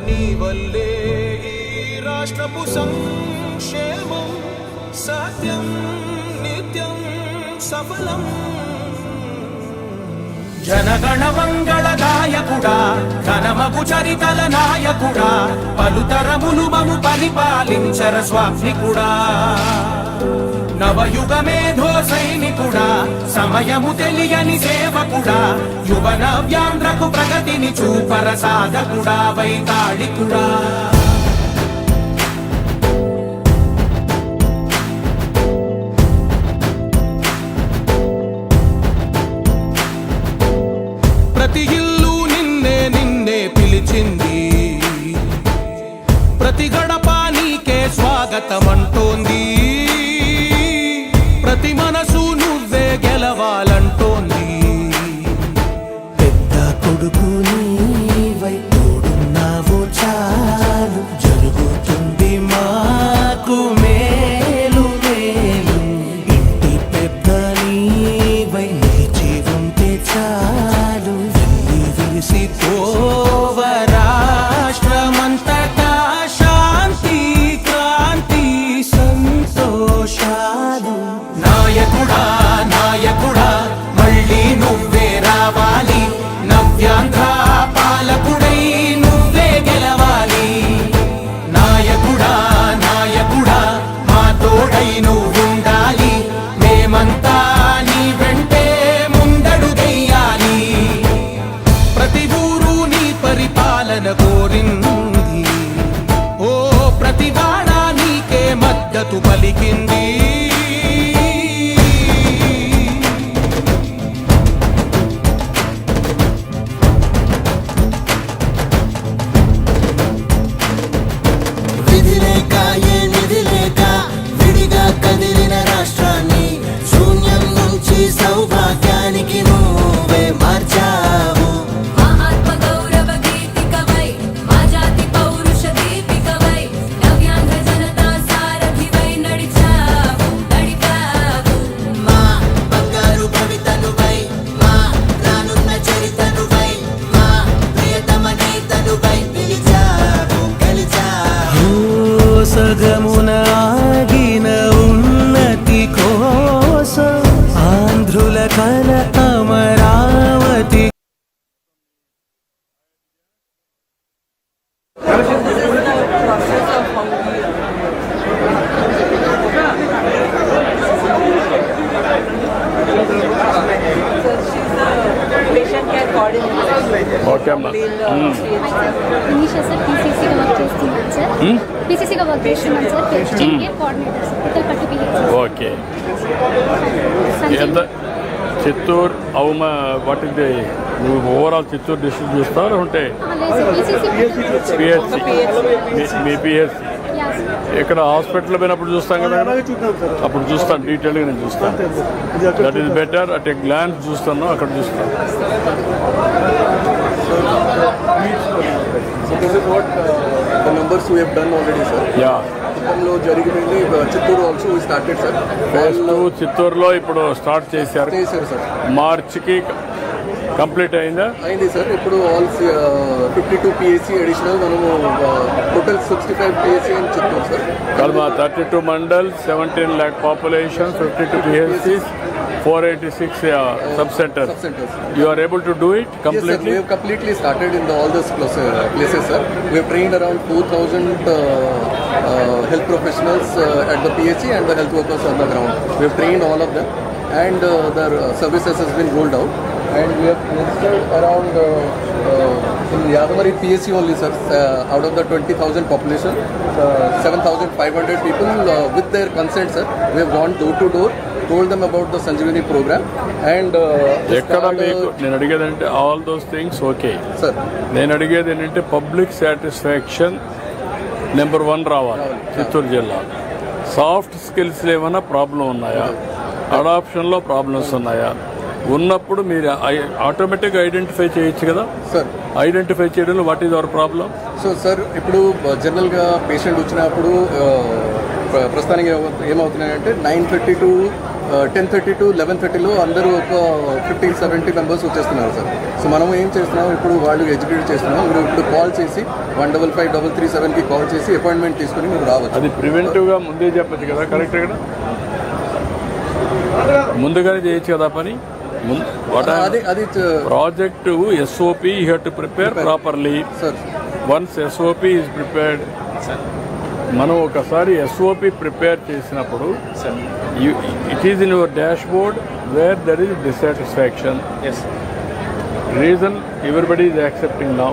నీ వల్లే ఈ రాష్ట్రపు సంక్షేమం సత్యం నిత్యం సఫలం. జనగణ మంగళ గాయకుడా ఘనమగు చరితల నాయకుడా పలుతరములు మము పరిపాలించర స్వామికుడా. నవయుగ మేధో సైనికుడా సమయము తెలియని సేవకుడా యువన వ్యాంధ్రకు ప్రగతిని చూపర సాధకుడా వైతాళికుడా. ప్రతి ఇల్లు నిన్నే నిన్నే పిలిచింది, ప్రతి గడప నీకే స్వాగతమంటోంది, ప్రతి మనసు నువ్వే గెలవాలంటోంది. పెద్ద కొడుకు నీవై తోడున్నావు చాలు జరుగుతుంది మాకు మేలు మేలు. ఇంటి పెద్ద నీవై నిలిచి ఉంటే చాలు వెళ్ళి విరిసి పోవ రాష్ట్రమంతటా శాంతి క్రాంతి సంతోషాలు. నాయకుడా నాయకుడా మళ్ళీ నువ్వే రావాలి, నవ్యాంధ్ర పాలకుడై నువ్వే గెలవాలి. నాయకుడా నాయకుడా మా తోడై నువ్వుండాలి, మేమంతా నీ వెంటే ముందడుగెయ్యాలి. ప్రతి ఊరు నీ పరిపాలన కోరింది, ఓ ప్రతి వాడ నీకే మద్దతు పలికింది. విధి లేక ఏ నిధి లేక విడిగా కదిలిన రాష్ట్రాన్ని శూన్యం నుంచి సౌభాగ్యానికి నువ్వే మార్చావు. మా ఆత్మ గౌరవ గీతికవై మా జాతి పౌరుష దీపికవై నవ్యాంధ్ర జనతా సారథివై నడిచావు నడిపావు. మా బంగారు భవితనువై మా రానున్న చరితనువై మా ప్రియతమ నేతనువై పిలిచావు గెలిచావు. సగమున ఆగిన ఉన్నతి కోసం ఆంధ్రుల కల Amaravati. patient care coordinator. Okay అమ్మా. ఇనీషియల్ సార్ పీసీసీగా వర్క్ చేస్తున్నాను సార్. పీసీసీగా వర్క్ చేస్తున్నాను sir. Patient care coordinator sir. ఇక్కడ పట్టు పిహెచ్. ఓకే. ఎంత చిత్తూరు అవమ వాట్ ఇస్ ది నువ్వు ఓవరాల్ చిత్తూరు డిస్ట్రిక్ట్ చూస్తావు ఉంటే పిహెచ్సి మీ పిహెచ్సి ఇక్కడ హాస్పిటల్ పోయినప్పుడు చూస్తాం కదా, అప్పుడు చూస్తాను డీటెయిల్గా నేను చూస్తాను. That is better at a glance చూస్తాను, అక్కడ చూస్తాను. So this is what the numbers we have done already, sir. Yeah. చిత్తూరులో జరిగింది, Chittoor also we started, sir. Phase 2 చిత్తూరులో ఇప్పుడు స్టార్ట్ చేశారు. చేశారు సార్. మార్చికి కంప్లీట్ అయిందా? అయింది సార్. ఇప్పుడు ఆల్ 52 PSC అడిషనల్ మనము total 65 PSC in Chittoor sir. Kalma 32 mandals, 17 lakh population, 52 PSCs, 486 sub-centers. You are able to do it completely? Yes, sir. We have completely started in all those places, sir. We have trained around 4,000 health professionals at the PHC and the health workers on the ground. We have trained all of them, and their services has been rolled out. And we have registered around in Yadamari PSC only, sir, out of the 20,000 population, 7,500 people with their consent, sir. We have gone door to door, told them about the Sanjeevani program, and ఎక్కడ మీకు నేను అడిగేది అంటే all those things okay sir. నేను అడిగేది ఏంటంటే public satisfaction number 1 రావాలి చిత్తూరు జిల్లా. సాఫ్ట్ స్కిల్స్ ఏమైనా ప్రాబ్లం ఉన్నాయా, అడాప్షన్లో ప్రాబ్లమ్స్ ఉన్నాయా, ఉన్నప్పుడు మీరు ఆటోమేటిక్గా ఐడెంటిఫై చేయొచ్చు కదా సార్. ఐడెంటిఫై చేయడంలో what is our problem? So sir, ఇప్పుడు జనరల్గా పేషెంట్ వచ్చినప్పుడు ప్రస్తుతానికి ఏమవుతున్నాయంటే 9:30 to 10:30 to 11:30లో అందరూ ఒక 15-70 మెంబర్స్ వచ్చేస్తున్నారు సార్. సో మనం ఏం చేస్తున్నాం ఇప్పుడు వాళ్ళు ఎడ్యుకేట్ చేస్తున్నాం. మీరు ఇప్పుడు కాల్ చేసి 155-337కి కాల్ చేసి అపాయింట్మెంట్ తీసుకుని మీరు రావచ్చు. అది ప్రివెంటివ్గా ముందే చెప్పచ్చు కదా కరెక్ట్ కదా, ముందుగానే చేయొచ్చు కదా పని. అది project SOP you have to prepare properly. Sir once SOP is prepared, మనం ఒకసారి ఎస్ఓపి ప్రిపేర్ చేసినప్పుడు it is in your dashboard where there is dissatisfaction. Reason everybody is accepting now.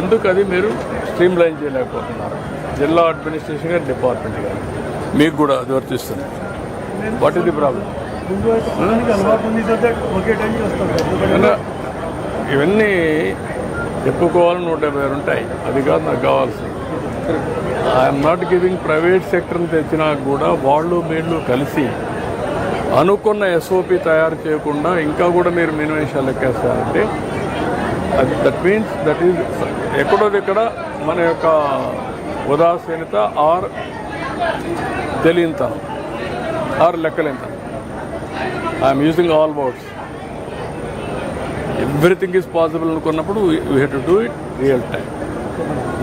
ఎందుకు అది మీరు స్ట్రీమ్ లైన్ చేయలేకపోతున్నారు? జిల్లా administration గారి department గారు మీకు కూడా అది వర్తిస్తుంది. What is the problem? ఇవన్నీ చెప్పుకోవాలని 150 ఉంటాయి. అది కాదు నాకు కావాల్సింది. ఐఎమ్ నాట్ గివింగ్ ప్రైవేట్ సెక్టర్ని తెచ్చినా కూడా వాళ్ళు వీళ్ళు కలిసి అనుకున్న ఎస్ఓపి తయారు చేయకుండా ఇంకా కూడా మీరు మినిమేషాలు ఎక్కేస్తారంటే అది దట్ మీన్స్ దట్ ఈజ్ ఎక్కడో దగ్గర మన యొక్క ఉదాసీనత ఆర్ తెలియనితనం ఆర్ లెక్కలేనితనం. I'm using all words. Everything is possible అనుకున్నప్పుడు we have to do it real time.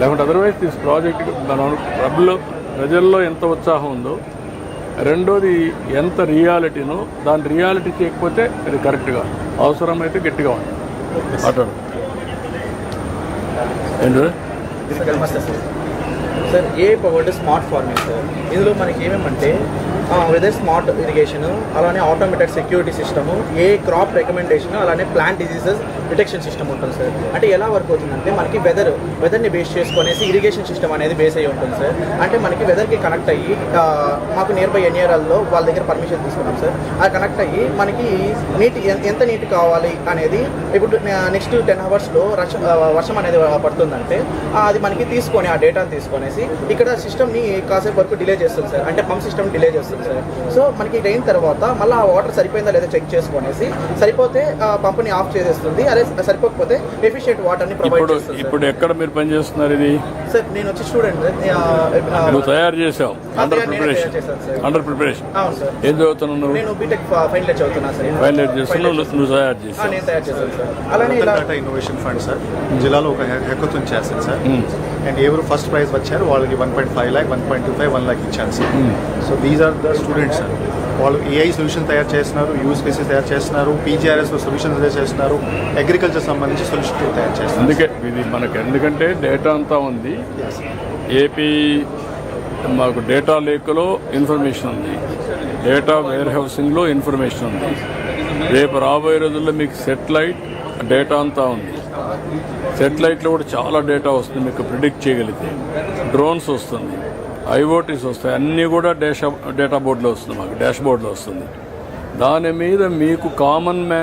లేకుంటే అదర్వైజ్ దిస్ ప్రాజెక్ట్ మనం ప్రజల్లో ఎంత ఉత్సాహం ఉందో, రెండోది ఎంత రియాలిటీనో, దాని రియాలిటీ చేయకపోతే అది కరెక్ట్గా అవసరమైతే గట్టిగా ఉంటుంది. మాట్లాడు ఏంటి సార్. ఏ పవర్డ్ స్మార్ట్ ఫార్మింగ్ సార్. ఇందులో మనకి ఏమేమంటే వెదర్ స్మార్ట్ ఇరిగేషన్, అలానే ఆటోమేటెడ్ సెక్యూరిటీ సిస్టమ్, ఏ క్రాప్ రికమెండేషన్, అలానే ప్లాంట్ డిసీజెస్ డిటెక్షన్ సిస్టమ్ ఉంటుంది సార్. అంటే ఎలా వర్క్ అవుతుందంటే మనకి వెదర్ని బేస్ చేసుకునేసి ఇరిగేషన్ సిస్టమ్ అనేది బేస్ అయ్యి ఉంటుంది సార్. అంటే మనకి వెదర్కి కనెక్ట్ అయ్యి మాకు నియర్ బై ఎన్ఏఆర్ఎల్లో వాళ్ళ దగ్గర పర్మిషన్ తీసుకున్నాం సార్. అది కనెక్ట్ అయ్యి మనకి నీటి ఎంత నీటి కావాలి అనేది ఇప్పుడు నెక్స్ట్ 10 అవర్స్లో వర్షం అనేది పడుతుందంటే అది మనకి తీసుకొని ఆ డేటాను తీసుకొనేసి ఇక్కడ సిస్టమ్ని కాసేపు వరకు డిలే చేస్తుంది సార్. అంటే పంప్ సిస్టమ్ డిలే చేస్తుంది సార్. సో మనకి ఇది అయిన తర్వాత మళ్ళీ ఆ వాటర్ సరిపోయిందా లేదా చెక్ చేసుకునేసి సరిపోతే పంపుని ఆఫ్ చేసేస్తుంది. అదే సరిపోకపోతే ఎఫిషియెంట్ వాటర్ని ప్రొవైడ్ చేస్తుంది. ఇప్పుడు ఎక్కడ మీరు పని చేస్తున్నారు? ఇది సార్ నేను వచ్చి స్టూడెంట్. నువ్వు తయారు చేసావు అండర్ ప్రిపరేషన్. అవును సార్. ఏం చదువుతున్నావు నువ్వు? నేను బీటెక్ ఫైనల్ ఇయర్ చదువుతున్నాను సార్. ఫైనల్ ఇయర్ చేస్తున్నావు, నువ్వు తయారు చేసావు. నేను తయారు చేశాను సార్. అలానే ఇలా ఇన్నోవేషన్ ఫండ్ సార్ జిల్లాలో ఒక హెక్కథాన్ చేశారు సార్. అండ్ ఎవరు ఫస్ట్ ప్రైజ్ వచ్చారు వాళ్ళకి 1.5 lakh, 1.25, 1 lakh ఇచ్చాను sir. So these are the students sir. వాళ్ళు ఏఐ సొల్యూషన్ తయారు చేస్తున్నారు, యూజ్ కేసెస్ తయారు చేస్తున్నారు, పీజీఆర్ఎస్లో సొల్యూషన్స్ తయారు చేస్తున్నారు, అగ్రికల్చర్ సంబంధించి సొల్యూషన్ తయారు చేస్తున్నారు. అందుకే ఇది మనకి ఎందుకంటే డేటా అంతా ఉంది. ఏపీ మాకు డేటా లేక్లో ఇన్ఫర్మేషన్ ఉంది, డేటా వేర్ హౌసింగ్లో ఇన్ఫర్మేషన్ ఉంది. రేపు రాబోయే రోజుల్లో మీకు సెటిలైట్ డేటా అంతా ఉంది. సెటిలైట్లో కూడా చాలా డేటా వస్తుంది మీకు ప్రిడిక్ట్ చేయగలిగితే. డ్రోన్స్ వస్తుంది, ఐఓటీస్ వస్తాయి, అన్నీ కూడా డేటా బోర్డులో వస్తుంది, మాకు డాష్ బోర్డులో వస్తుంది. దాని మీద మీకు కామన్ మ్యాన్